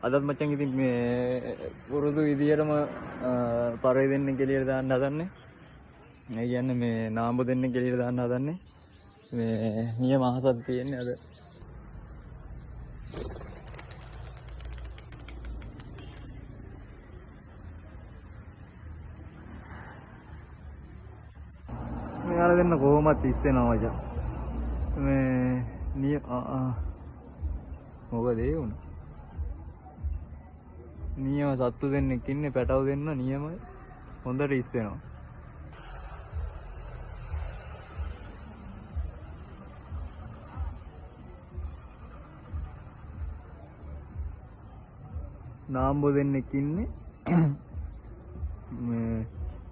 අදත් මචං ඉතින් මේ පුරුදු විදියටම පරේ දෙන්න කෙලියට දාන්න හදන්නේ. ඒ කියන්නේ මේ නාඹ දෙන්න කෙලියට දාන්න හදන්නේ. මේ නියම අහසක් තියෙන්නේ අද. මෙයාලා දෙන්න කොහොමත් ඉස්සෙනවා මචං. මේ මොකද ඒ වුණා? නියම සත්තු දෙන්නෙක් ඉන්නේ පැටව දෙන්න නියමයි හොඳට ඉස්සෙනවා. නාම්බෝ දෙන්නෙක් ඉන්නේ මේ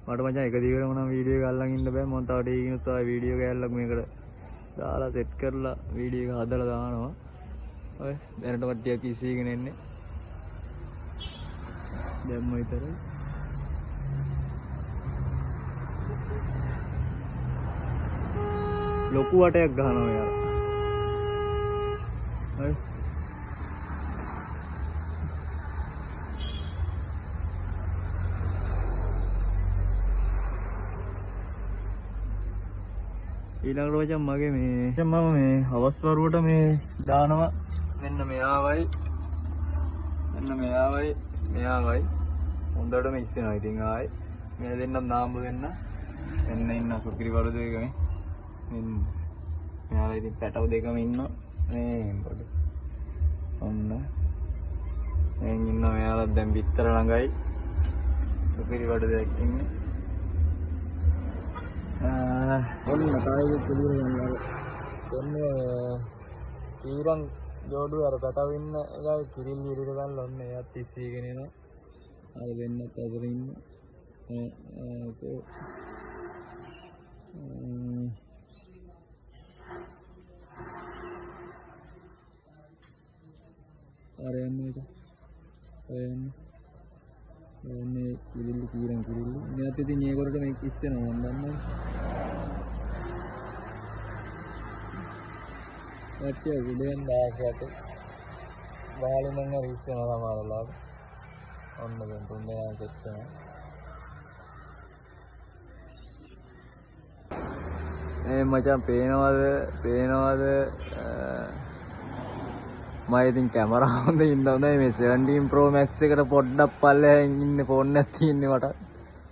මට මචං එක දිගටම නම් වීඩියෝ එක අල්ලන් ඉන්න බෑ. මම තව ඩේකිනුත් ආයේ වීඩියෝ එකක් මේකට දාලා සෙට් කරලා වීඩියෝ එක හදලා දානවා. ඔය දැනට වට්ටියක් ඉසීගෙන එන්නේ. දැම්ම විතරයි. ලොකු වටයක් ගහනවා යාර. හරි. ඊළඟට වචන් මගේ මේ මම මේ හවස් වරුවට මේ දානවා. මෙන්න මෙයාවයි මෙයාවයි හොඳටම ඉස්සෙනවා. ඉතින් ආයි මේ දෙන්නම් නාඹ දෙන්න එන්න ඉන්න සුපිරි වරු දෙකම මෙන්න මෙයාලා ඉතින් පැටව දෙකම ඉන්නවා මේ පොඩි ඔන්න මෙන් ඉන්න මෙයාලා දැන් පිටර ළඟයි සුපිරි වරු දෙකක් ඉන්නේ. ඔන්න තායිගේ කුලිර යනවා. ඔන්න ඊරන් ජෝඩු අර පැටව ඉන්න එකයි කිරිල් ඉරිර ගන්න ඔන්න එයාත් ඉස්සීගෙන එනවා. අර දෙන්නත් අතර ඉන්න අර යන්නේ ඔන්නේ කිරිල් කීරන් කිරිල් මෙයාත් ඉතින් ඒකට මේක ඉස්සෙනවා මන් දන්නේ. ඇත්තේ විලෙන් දායකයට බාලු මං හරි ඉස්සෙනවා සමහරවල්ලාට. ඔන්න දැන් තුන්දෙනා සෙට් වෙනවා. මේ මචං පේනවද මම ඉතින් කැමරාව හොඳ ඉන්න හොඳයි. මේ 17 Pro Max එකට පොඩ්ඩක් පල්ලෙහෙන් ඉන්නේ ෆෝන් එකක් තියෙන්නේ මට.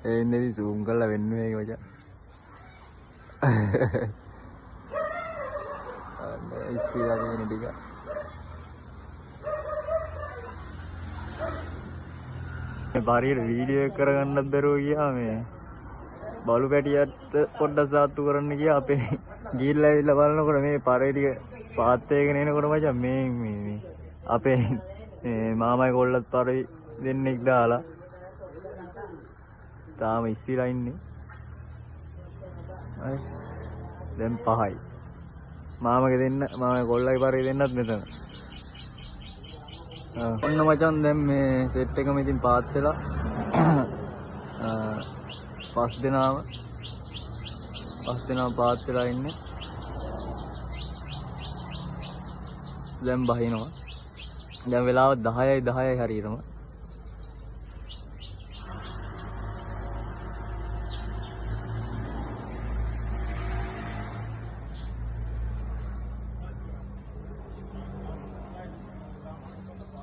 ඒ ඉන්නේ ඉතින් zoom කරලා වෙන්නේ මේක මචං. ඉස්සෙල්ලා තියෙන ටික මේ බාරියට වීඩියෝ එක කරගන්නත් බැරුව ගියා. මේ බලු පැටියට පොඩ්ඩක් සාත්තු කරන්න ගියා. අපේ ගිහිල්ලා ඇවිල්ලා බලනකොට මේ පරේ ටික පාත් වේගෙන එනකොට මචං මේ අපේ මේ මාමයි කොල්ලත් පරේ දෙන්නෙක් දාලා තාම ඉස්සෙල්ලා ඉන්නේ. හරි දැන් 5යි. මාමගේ කොල්ලගේ පරේ දෙන්නත් මෙතන. ඔන්න මචං දැන් මේ සෙට් එකම ඉතින් පාත් වෙලා පස් දෙනාම පාත් වෙලා ඉන්නේ. දැන් බහිනවා. දැන් වෙලාව 10යි හරියටම.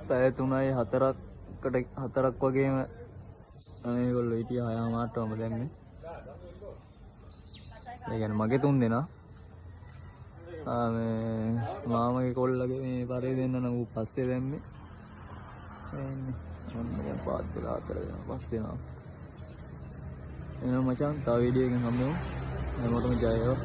පැය 3යි 4ක් වගේම මේගොල්ලෝ හිටියා 6:00ටම දැම්මේ. ඒ කියන්නේ මගේ 3 දෙනා. මේ මාමගේ කොල්ලගේ මේ පරේ දෙන්න නම් ඌ පස්සේ දැම්මේ. එන්නේ ඔන්න දැන් පාත් වෙලා 4 දෙනා 5 දෙනා. එහෙනම් මචං තව වීඩියෝ එකකින් හම්බෙමු. හැමෝටම ජය වේවා.